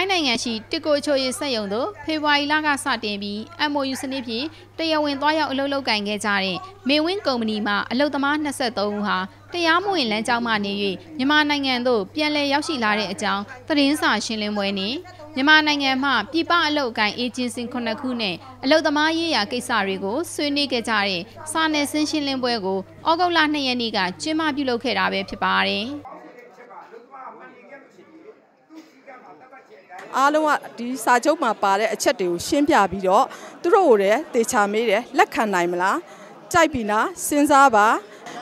င်းနိုင်ငံရှိတစ်ကိုချိုရစ်ဆက်ယုံတို့ဖေဖော်ဝါရီလကစတင်ပြီး MOU စနစ်ဖြင့်တရားဝင်သွားရောက်အလုပ်လုပ်ကိုင်ခဲ့ကြတဲ့မေဝင်းကုမ္ပဏီမှအလုပ်သမား23ဦးဟာတရားမဝင်လမ်းကြောင်းမှနေ၍မြန်မာနိုင်ငံသို့ပြန်လည်ရောက်ရှိလာတဲ့အကြောင်းသတင်းစာရှင်းလင်းပွဲနှင့်မြန်မာနိုင်ငံမှပြည်ပအလုပ်အကိုင်အေဂျင်စီ9ခုနဲ့အလုပ်သမားရေးရာကိစ္စတွေကိုဆွေးနွေးခဲ့ကြတဲ့စာနယ်ဇင်းရှင်းလင်းပွဲကိုဩဂုတ်လ2ရက်နေ့ကကျင်းပပြုလုပ်ခဲ့တာပဲဖြစ်ပါတယ်အားလုံးကဒီစာချုပ်မှာပါတဲ့အချက်တွေကိုရှင်းပြပြီးတော့သူတို့ကိုလည်းတေချာမေးတယ်လက်ခံနိုင်မလားကြိုက်ပြီလားစဉ်းစားပါ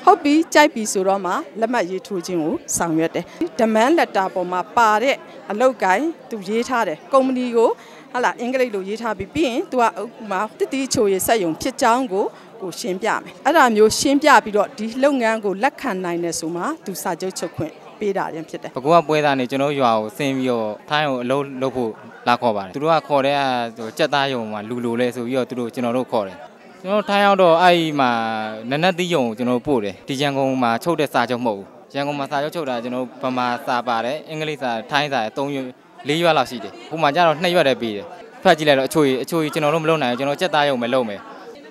ဟုတ်ပြီကြိုက်ပြီဆိုတော့မှလက်မှတ်ရေးထိုးခြင်းကိုဆောင်ရွက်တယ် demand letter ပေါ်မှာပါတဲ့အလုပ်ကိုင်သူရေးထားတယ်ကုမ္ပဏီကိုဟာလာအင်္ဂလိပ်လိုရေးထားပြီးရင်သူကဥမာတစ်တီးချိုရစက်ရုံဖြစ်ကြောင်းကိုရှင်းပြမယ်အဲ့ဒါမျိုးရှင်းပြပြီးတော့ဒီလုပ်ငန်းကိုလက်ခံနိုင်တယ်ဆိုမှသူစာချုပ်ချုပ်ခွင့်ပေးတာရင်ဖြစ်တယ်ဘကူကပွဲသားနေကျွန်တော်ရွာကိုဆင်းပြီးတော့ထိုင်းကိုအလုပ်လုပ်ဖို့လာခေါ်ပါတယ်သူတို့ကခေါ်တဲ့ကြက်သားယုံမှာလူလိုလဲဆိုပြီးတော့သူတို့ကျွန်တော်တို့ခေါ်တယ်ကျွန်တော်ထိုင်းရောက်တော့အဲ့ဒီမှာနနက်သီးယုံကိုကျွန်တော်ပို့တယ်ဒီရန်ကုန်မှာချုပ်တဲ့စာချုပ်မဟုတ်ဘူးရန်ကုန်မှာစာချုပ်ချုပ်တာကျွန်တော်ဗမာစာပါတယ်အင်္ဂလိပ်စာထိုင်းစာ3ရွက်4ရွက်လောက်ရှိတယ်ဟိုမှာကျတော့2ရွက်တည်းပေးတယ်ဖတ်ကြည့်လိုက်တော့အချိုကြီးကျွန်တော်တို့မလုပ်နိုင်ဘူးကျွန်တော်ကြက်သားယုံပဲလုပ်မယ်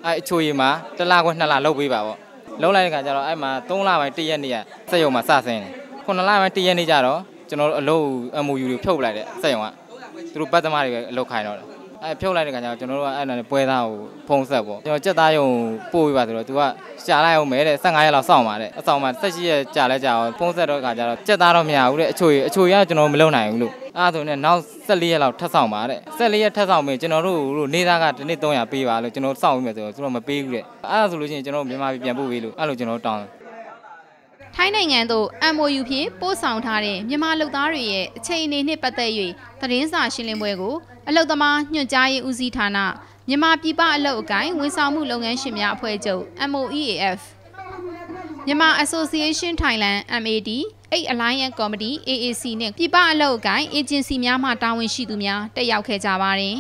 အဲ့အချိုကြီးမှာ1လခွဲ2လလုပ်ပေးပါပေါ့လုပ်လိုက်တဲ့ခါကျတော့အဲ့မှာ3လပိုင်း1ရက်နေ့ကစက်ယုံမှာစဆင်းတယ်9လပိုင်း1ရက်နေ့ကျတော့ကျွန်တော်တို့အလုပ် MOU တွေဖြုတ်လိုက်တယ်စက်ယုံကသူတို့ပတ်သမားတွေပဲအလုပ်ခိုင်းတော့တယ်အဲ့ဖြုတ်လိုက်တဲ့ခါကျတော့ကျွန်တော်တို့ကအဲ့ဒါပွဲသားကိုဖုံးဆက်ပေါ့ကျွန်တော်ကြက်သားယုံပို့ပေးပါဆိုတော့သူကရှာလိုက်အောင်မယ်တဲ့15ရက်လောက်စောင့်ပါတဲ့အဆောင်မှာ18ရက်ကြာလဲကြာအောင်ဖုံးဆက်တော့ခါကျတော့ကြက်သားတော့မရဘူးတဲ့အချိုကြီးကကျွန်တော်မလုပ်နိုင်ဘူးလို့အဲ့ဒါဆိုရင်နောက်14ရက်လောက်ထပ်ဆောင်ပါတဲ့14ရက်ထပ်ဆောင်ပြီးကျွန်တော်တို့နေသားကဒီနေ့300ပေးပါလို့ကျွန်တော်စောင့်ပြီးမယ်ဆိုတော့သူတို့မပေးဘူးတဲ့အဲ့ဒါဆိုလို့ရှိရင်ကျွန်တော်မြန်မာပြည်ပြန်ပို့ပေးလို့အဲ့လိုကျွန်တော်တောင်းထိုင်းနိုင်ငံသို့ MOU ဖြင့်ပို့ဆောင်ထားတဲ့မြန်မာလုပ်သားတွေရဲ့အခြေအနေနှင့်ပတ်သက်၍သတင်းစာရှင်းလင်းပွဲကိုအလုပ်သမားညွှန်ကြားရေးဦးစီးဌာနမြန်မာပြည်ပအလုပ်အကိုင်ဝန်ဆောင်မှုလုပ်ငန်းရှင်များအဖွဲ့ချုပ် MOEAF မြန်မာ Association Thailand MAD 8 Alliance Committee AAC နဲ့ပြည်ပအလုပ်အကိုင်အေဂျင်စီများမှတာဝန်ရှိသူများတက်ရောက်ခဲ့ကြပါတယ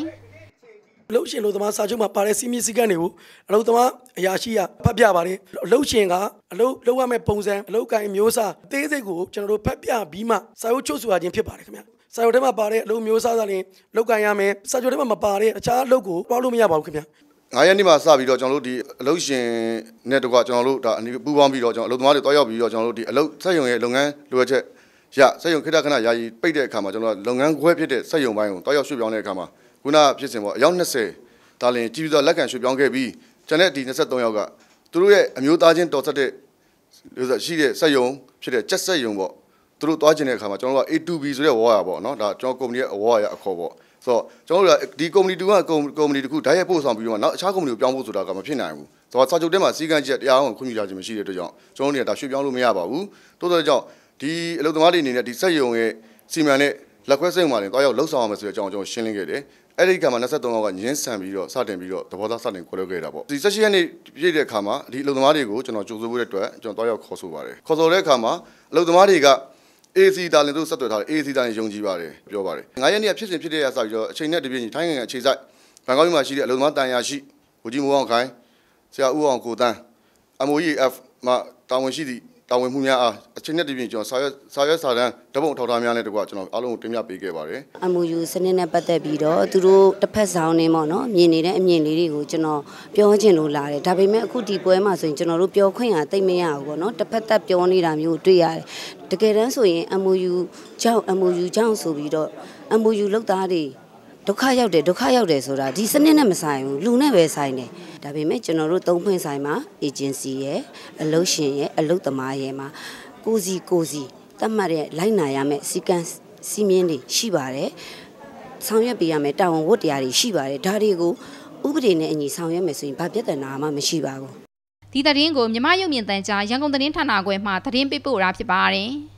်အလုပ်ရှင်အလုပ်သမားစာချုပ်မှာပါတဲ့စီမီစည်းကမ်းတွေကိုအလုပ်သမားအရာရှိကဖတ်ပြပါတယ်အလုပ်ရှင်ကအလုပ်လုပ်ရမယ့်ပုံစံအလုပ်ကိုင်မျိုးစားအသေးစိတ်ကိုကျွန်တော်တို့ဖတ်ပြပြီးမှစာချုပ်ချုပ်ဆိုရခြင်းဖြစ်ပါတယ်ခင်ဗျစာချုပ်ထဲမှာပါတဲ့အလုပ်မျိုးစားသာလျှင်လုပ်ကိုင်ရမယ်စာချုပ်ထဲမှာမပါတဲ့အခြားအလုပ်ကိုတွားလို့မရပါဘူးခင်ဗျ9ရက်နေ့မှာစပြီးတော့ကျွန်တော်တို့ဒီအလုပ်ရှင်နဲ့တကွကျွန်တော်တို့ဒါပူးပေါင်းပြီးတော့ကျွန်တော်အလုပ်သမားတွေတွားရောက်ပြီးတော့ကျွန်တော်တို့ဒီအလုပ်စက်ရုံရဲ့လုပ်ငန်းလိုအပ်ချက်စက်ရုံခဏယာယီပိတ်တဲ့အခါမှာကျွန်တော်တို့လုပ်ငန်းခွဲဖြစ်တဲ့စက်ရုံပိုင်းကိုတွားရောက်ရွှေ့ပြောင်းတဲ့အခါမှာခုနဖြစ်စဉ်ပေါ့အယောက်20ဒါလင်ကြည့်ပြီးတော့လက်ခံရွှေ့ပြောင်းခဲ့ပြီးကျန်တဲ့ဒီ23ယောက်ကသူတို့ရဲ့အမျိုးသားချင်းတော်ဆက်တဲ့ရှိတဲ့စက်ရုံဖြစ်တဲ့ချက်စက်ရုံပေါ့သူတို့တွားကျင်တဲ့အခါမှာကျွန်တော်တို့က A2B ဆိုတဲ့ဝါရပေါ့နော်ဒါကျွန်တော်ကုမ္ပဏီရဲ့အဝါရအခေါ်ပေါ့ဆိုတော့ကျွန်တော်တို့ကဒီကုမ္ပဏီတူကကုမ္ပဏီတစ်ခုဓာတ်ရိုက်ပို့ဆောင်ပြီးတော့နောက်အခြားကုမ္ပဏီကိုပြောင်းဖို့ဆိုတာကမဖြစ်နိုင်ဘူးဆိုတော့စာချုပ်ထဲမှာစီကံချက်တရားအောင်ခွင့်ပြုထားခြင်းမရှိတဲ့အတွက်ကြောင့်ကျွန်တော်တို့ကဒါရွှေ့ပြောင်းလို့မရပါဘူးတိုးတော့ကြောင့်ဒီအလုပ်သမားတွေအနေနဲ့ဒီစက်ရုံရဲ့စီမံနဲ့လက်ခွဲစိတ်မှလည်းတွားရောက်လှုပ်ဆောင်ရမယ်ဆိုတဲ့အကြောင်းကျွန်တော်ရှင်းလင်းခဲ့တယ်အဲ့ဒီကမှာ23ယောက်ကညှင်းဆန်ပြီးတော့စတင်ပြီးတော့သဘောသားစတင်ခွဲလုပ်ခဲ့တာပေါ့ဒီ16ရက်နေ့ပြည့်တဲ့အခါမှာဒီအလုပ်သမားတွေကိုကျွန်တော်ကြိုးစိုးဖို့အတွက်ကျွန်တော်တွားရောက်ခေါ်ဆိုပါတယ်ခေါ်ဆိုတဲ့အခါမှာအလုပ်သမားတွေက AC ဒါလင်တို့ဆက်သွယ်ထားတယ် AC ဒါလင်ယုံကြည်ပါတယ်ပြောပါတယ်9ရက်နေ့ဖြစ်စဉ်ဖြစ်တဲ့ရစပြီးတော့အချိန်နဲ့တပြည့်ညီထိုင်းနိုင်ငံအခြေစိုက်ဘန်ကောက်မြို့မှာရှိတဲ့အလုပ်သမားတန်ရာရှိကိုကြီးမိုးအောင်ခိုင်ဆရာဦးအောင်ကိုတန်း MOEAF မှာတာဝန်ရှိသည့်တာဝန်မှုများအားအချိန်နဲ့တပြည့်ကျွန်တော်စာရွက်စာတမ်းဓာတ်ပုံထောက်ထားများနဲ့တကွကျွန်တော်အားလုံးကိုတင်ပြပေးခဲ့ပါတယ် MOU စနစ်နဲ့ပတ်သက်ပြီးတော့သူတို့တစ်ဖက်ဆောင်နေပေါ့နော်မြင်နေတဲ့အမြင်လေးတွေကိုကျွန်တော်ပြောချင်လို့လာတယ်ဒါပေမဲ့အခုဒီပွဲမှာဆိုရင်ကျွန်တော်တို့ပြောခွင့်ရသိမရဘူးပေါ့နော်တစ်ဖက်သက်ပြောနေတာမျိုးတွေ့ရတယ်တကယ်တမ်းဆိုရင် MOU ကြောင့်ဆိုပြီးတော့ MOU လောက်သားတွေဒုက္ခရောက်တယ်ဆိုတာဒီစနစ်နဲ့မဆိုင်ဘူးလူနဲ့ပဲဆိုင်တယ်ဒါပေမဲ့ကျွန်တော်တို့သုံးဖွင့်ဆိုင်မှာ agency ရဲ့အလုပ်ရှင်ရဲ့အလုပ်သမားရဲ့မှာကိုစီတတ်မှတ်တဲ့လိုက်နာရမယ့်စီကံစီမင်းတွေရှိပါတယ်ဆောင်ရွက်ပေးရမယ့်တာဝန်ဝတ္တရားတွေရှိပါတယ်ဒါတွေကိုဥပဒေနဲ့အညီဆောင်ရွက်မယ်ဆိုရင်ဘာပြဿနာမှမရှိပါဘူးဒီသတင်းကိုမြမရုပ်မြင်သံကြားရန်ကုန်သတင်းဌာနခွဲမှသတင်းပေးပို့တာဖြစ်ပါတယ်